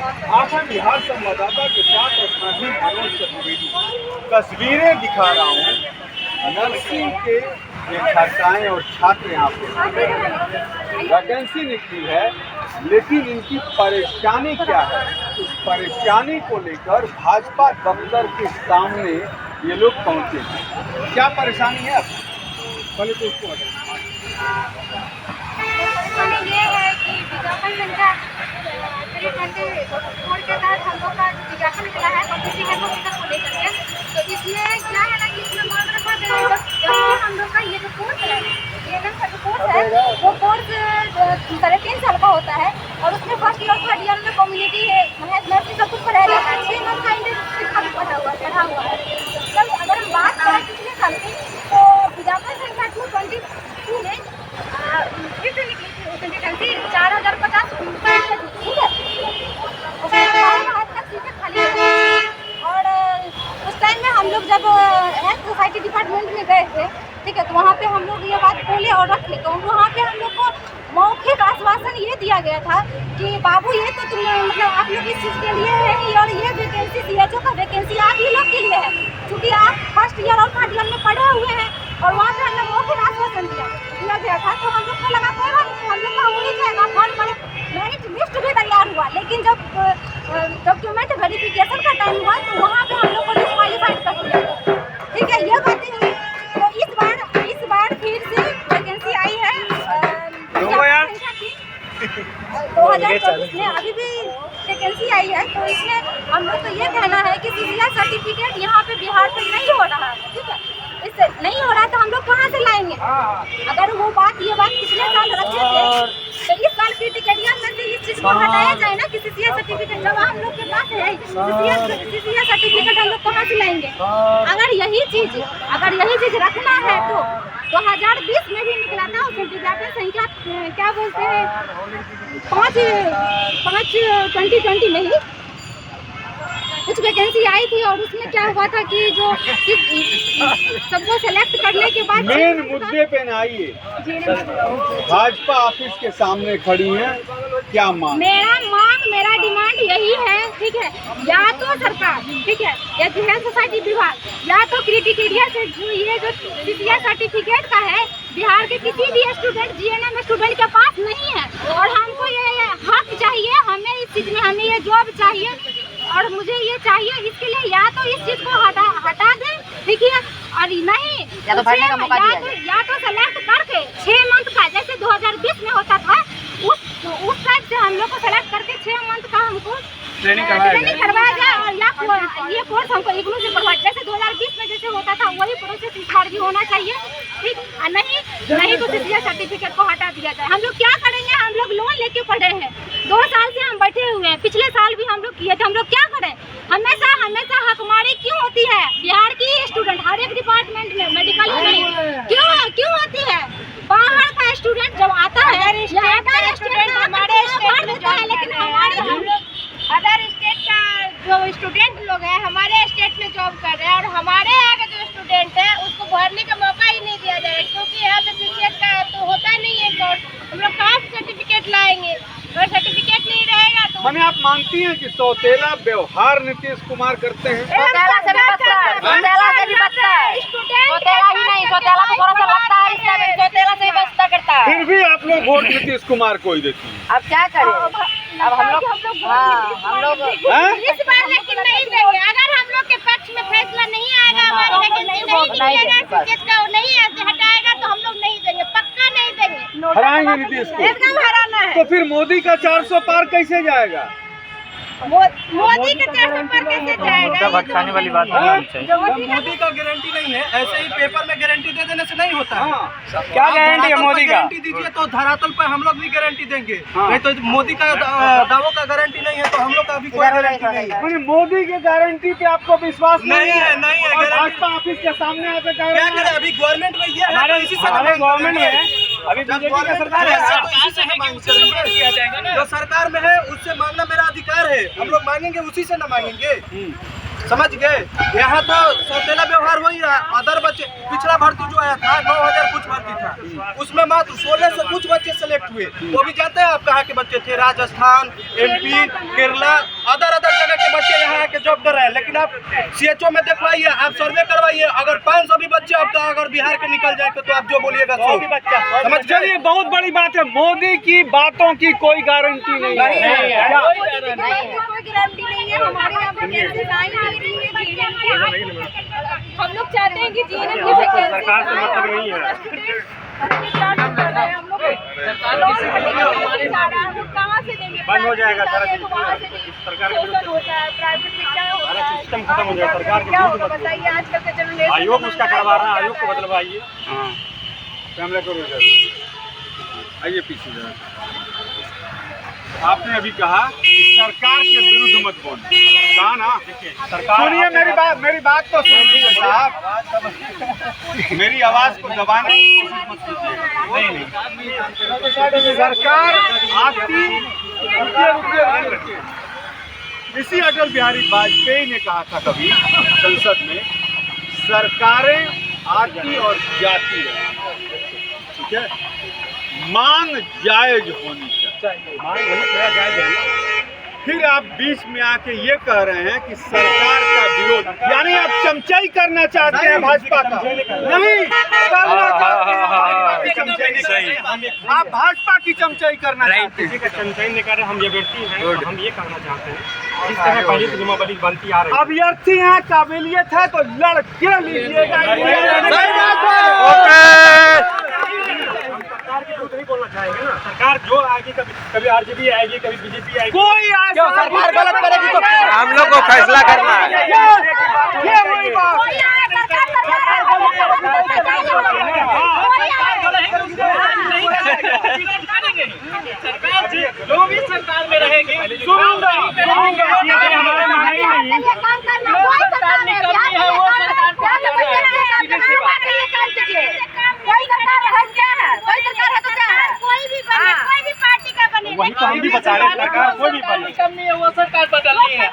आसाम बिहार संवाददाता के साथ मैं हूं मनोज चतुर्वेदी। तस्वीरें दिखा रहा हूं नर्सिंग के ये छात्राएं और छात्र यहाँ पे वैकेंसी निकली है, लेकिन इनकी परेशानी क्या है, उस परेशानी को लेकर भाजपा दफ्तर के सामने ये लोग पहुंचे हैं। क्या परेशानी है? पहले तो उसको ये है कि विज्ञापन संख्या के तहत हम लोग का विज्ञापन निकला है पब्लिसिटी है को लेकर के। तो इसमें क्या है ना कि इसमें मांग रखा गया है कि हम लोग का ये जो कोर्स है, ये का जो कोर्स है वो कोर्स 3.5 साल का होता है और उसमें फर्स्ट ईयर थर्ड ईयर में कम्युनिटी है नर्सिंग सब कुछ पढ़ाया जाता है। 6 मंथ का इंटर्नशिप पढ़ा हुआ है। कल अगर हम बात करें पिछले साल की तो विज्ञापन संख्या 222 में फिर से निकली थी वैकेंसी 4050 ठीक है। और उस टाइम में हम लोग जब हेल्थ सोसाइटी डिपार्टमेंट में गए थे, ठीक है, तो वहाँ पे हम लोग ये बात बोले और रखे। तो वहाँ पे हम लोग को मौखिक आश्वासन ये दिया गया था कि बाबू ये तो तुम मतलब आप लोग इस चीज़ के लिए है ही और ये वैकेंसी CHO का वैकेंसी आप ही लोग के लिए है, क्योंकि आप फर्स्ट ईयर और थर्ड ईयर में पढ़े हुए हैं। और वहाँ पे हमने मौखिक आश्वासन दिया गया था। तो हम लोग को लगा कोई बात नहीं, हम लोग का हो ही जाएगा, फॉर्म मेरिट लिस्ट भी तैयार हुआ। लेकिन जब डॉक्यूमेंट वेरिफिकेशन का टाइम हुआ तो वहाँ पे हम लोग को डिस्क्वालीफाइड कर दिया, ठीक है। ये बातें हुई। तो इस बार फिर से वैकेंसी आई है 2024 में, अभी भी वैकेंसी आई है। तो इसमें हम लोग को ये कहना है कि CCI सर्टिफिकेट यहाँ पे बिहार पे नहीं हो रहा है, ठीक है। इससे नहीं हो रहा है तो हम लोग कहाँ से लाएंगे? अगर वो ये बात पिछले साल रखे थे तो इस साल की टिकटिया में से इस चीज़ को हटाया जाए ना कि CCI सर्टिफिकेट जब हम लोग के पास है CCI सर्टिफिकेट हम लोग कहाँ से लाएंगे? अगर यही चीज़ रखना है तो 2020 में भी निकला था उसमें विज्ञापन संख्या क्या बोलते हैं 5 2020 में ही कुछ वैकेंसी आई थी। और उसमें क्या हुआ था कि जो सबको सेलेक्ट करने के बाद मेन मुद्दे पे न आइए, भाजपा ऑफिस के सामने खड़ी हैं, क्या मांग? मेरा डिमांड यही है, ठीक है, या तो सरकार, ठीक है, या हेल्थ सोसाइटी विभाग या तो क्राइटेरिया से जो ये जो CCI सर्टिफिकेट का है बिहार के किसी भी स्टूडेंट GNM स्टूडेंट के पास नहीं है। और हमको ये हक चाहिए, हमें इस चीज़ में हमें ये जॉब चाहिए और मुझे ये चाहिए। इसके लिए या तो इस चीज़ को हटा दें, ठीक है, और नहीं या तो सेलेक्ट करके 6 मंथ का जैसे 2020 में होता था उस टाइप से हम लोग को सेलेक्ट करके 6 मंथ का हमको ट्रेनिंग करवाया जाए और या ये कोर्स हमको इग्नू से करवाया जैसे 2020 में जैसे होता था वही प्रोसेस इस बार भी होना चाहिए, ठीक। नहीं तो CCI सर्टिफिकेट को हटा दिया जाए। हम लोग क्या करेंगे? हम लोग लोन लेके पढ़े हैं, 2 साल से हम बैठे हुए हैं, पिछले साल भी हम लोग किए थे। हम लोग क्या करें? हमेशा हकमारी क्यों होती है? बिहार की स्टूडेंट हर एक डिपार्टमेंट में मेडिकल में क्यों होती है? बाहर का स्टूडेंट जब आता है हमारे स्टेट का जो स्टूडेंट लोग हैं हमारे स्टेट में जॉब कर रहे हैं और हमारे यहाँ का जो स्टूडेंट है उसको भरने का मौका ही नहीं दिया जाएगा, क्योंकि यहाँ पे CCI का तो होता नहीं है कोर्स। हम लोग कहाँ से सर्टिफिकेट लाएंगे? अगर सर्टिफिकेट नहीं रहेगा तो मैंने आप मानती हैं कि सौतेला व्यवहार नीतीश कुमार करते हैं? सौतेला से भी बदता है, सौतेला ही नहीं, सौतेला को थोड़ा सा लगता है, सौतेला से भी बदता करता है। फिर भी आप लोग वोट नीतीश कुमार को ही देती हैं। अब क्या करें? अब हम लोग इस बार लेकिन नहीं देंगे। अगर हम लोग के पक्ष में फैसला नहीं आएगा, हमारी वैकेंसी नहीं हटाएगा तो हम लोग नहीं देंगे, पक्का नहीं देंगे, हराएंगे नीतीश को। एकदम हराना है। तो फिर मोदी का 400 पार कैसे जाएगा? मोदी का 400 पर कैसे जाएगा? भटकाने वाली बात नहीं चाहिए। मोदी का गारंटी नहीं है, ऐसे ही पेपर में गारंटी दे देने से नहीं होता है। क्या गारंटी है मोदी का? गारंटी दीजिए तो धरातल पर हम लोग भी गारंटी देंगे। नहीं तो मोदी का दावों का गारंटी नहीं है तो हम लोग का भी कोई गारंटी नहीं है। मैंने मोदी के गारंटी पे आपको विश्वास नहीं है। और भाजपा ऑफिस के सामने आकर क्या करें? अभी गवर्नमेंट में ये है, इसी से गवर्नमेंट में है, अभी बीजेपी का सरकार है, जो सरकार में है उससे मांगना मेरा अधिकार है। हम लोग मांगेंगे उसी से न मांगेंगे, समझ गए? यहाँ तो सौतेला व्यवहार हो ही रहा। अदर बच्चे पिछड़ा भर्ती जो आया था 9000 कुछ भर्ती था, उसमें मात्र 1600 कुछ बच्चे सेलेक्ट हुए। वो भी जानते हैं आप कहाँ के बच्चे थे? राजस्थान, MP, केरला, अदर जगह के बच्चे यहाँ आके जॉब कर रहे हैं, लेकिन आप CHO में देखवाइए, आप सर्वे करवाइए, अगर 500 भी बच्चे आपका अगर बिहार के निकल जाए तो आप जो बोलिएगा सो समझ चलिए, बहुत बड़ी बात है, मोदी की बातों की कोई गारंटी नहीं है। कोई गारंटी नहीं है। हमारे यहाँ वैकेंसी आई नहीं रही है। हम लोग चाहते हैं कि जीएनएम की वैकेंसी सरकार से मतलब नहीं है। कहाँ से देंगे? बंद हो जाएगा सारा चीज। सरकार होता है, प्राइवेट सेक्टर होता है, सिस्टम खत्म हो जाएगा। सरकार क्या होगा बताइए? आजकल के जनरेशन आयोग उसका करवा रहा है, आयोग को बदलवाइए। हाँ, कैमरा करो इधर, आइए पीछे जरा। आपने अभी कहा कि सरकार के विरुद्ध मत बोलिए, कहा ना? सरकार सुनिए मेरी बात तो सुनिए साहब, मेरी आवाज को दबाने की कोशिश मत कीजिए। नहीं, सरकार आती, रुकिए। इसी अटल बिहारी वाजपेयी ने कहा था कभी संसद में, सरकारें आती और जाती है, ठीक है, मांग जायज होनी चाहिए। फिर आप बीच में आके ये कह रहे हैं कि सरकार का विरोध, यानी आप चमचाई करना चाहते हैं भाजपा का? नहीं करना चाहते हैं, आप भाजपा की चमचाई करना चाहते हैं। किसी का चमचाई नहीं कर रहे, हम ये व्यक्ति हैं, हम ये कहना चाहते हैं जिस तरह पहले से जुम्मेवारी बनती आ रही है। अभ्यर्थी हैं, काबिलियत है तो लड़के लीजिएगा। सरकार के झूठ नहीं बोलना चाहेंगे ना। सरकार जो आएगी, कभी RJD आएगी, कभी BJP आएगी। कोई सरकार गलत करेगी तो हम लोग को फैसला करना है। ये वही बात जो भी सरकार में रहेगी, वही तो हम भी बता रहे हैं। सरकार कोई भी बने, वो सरकार बदलनी है।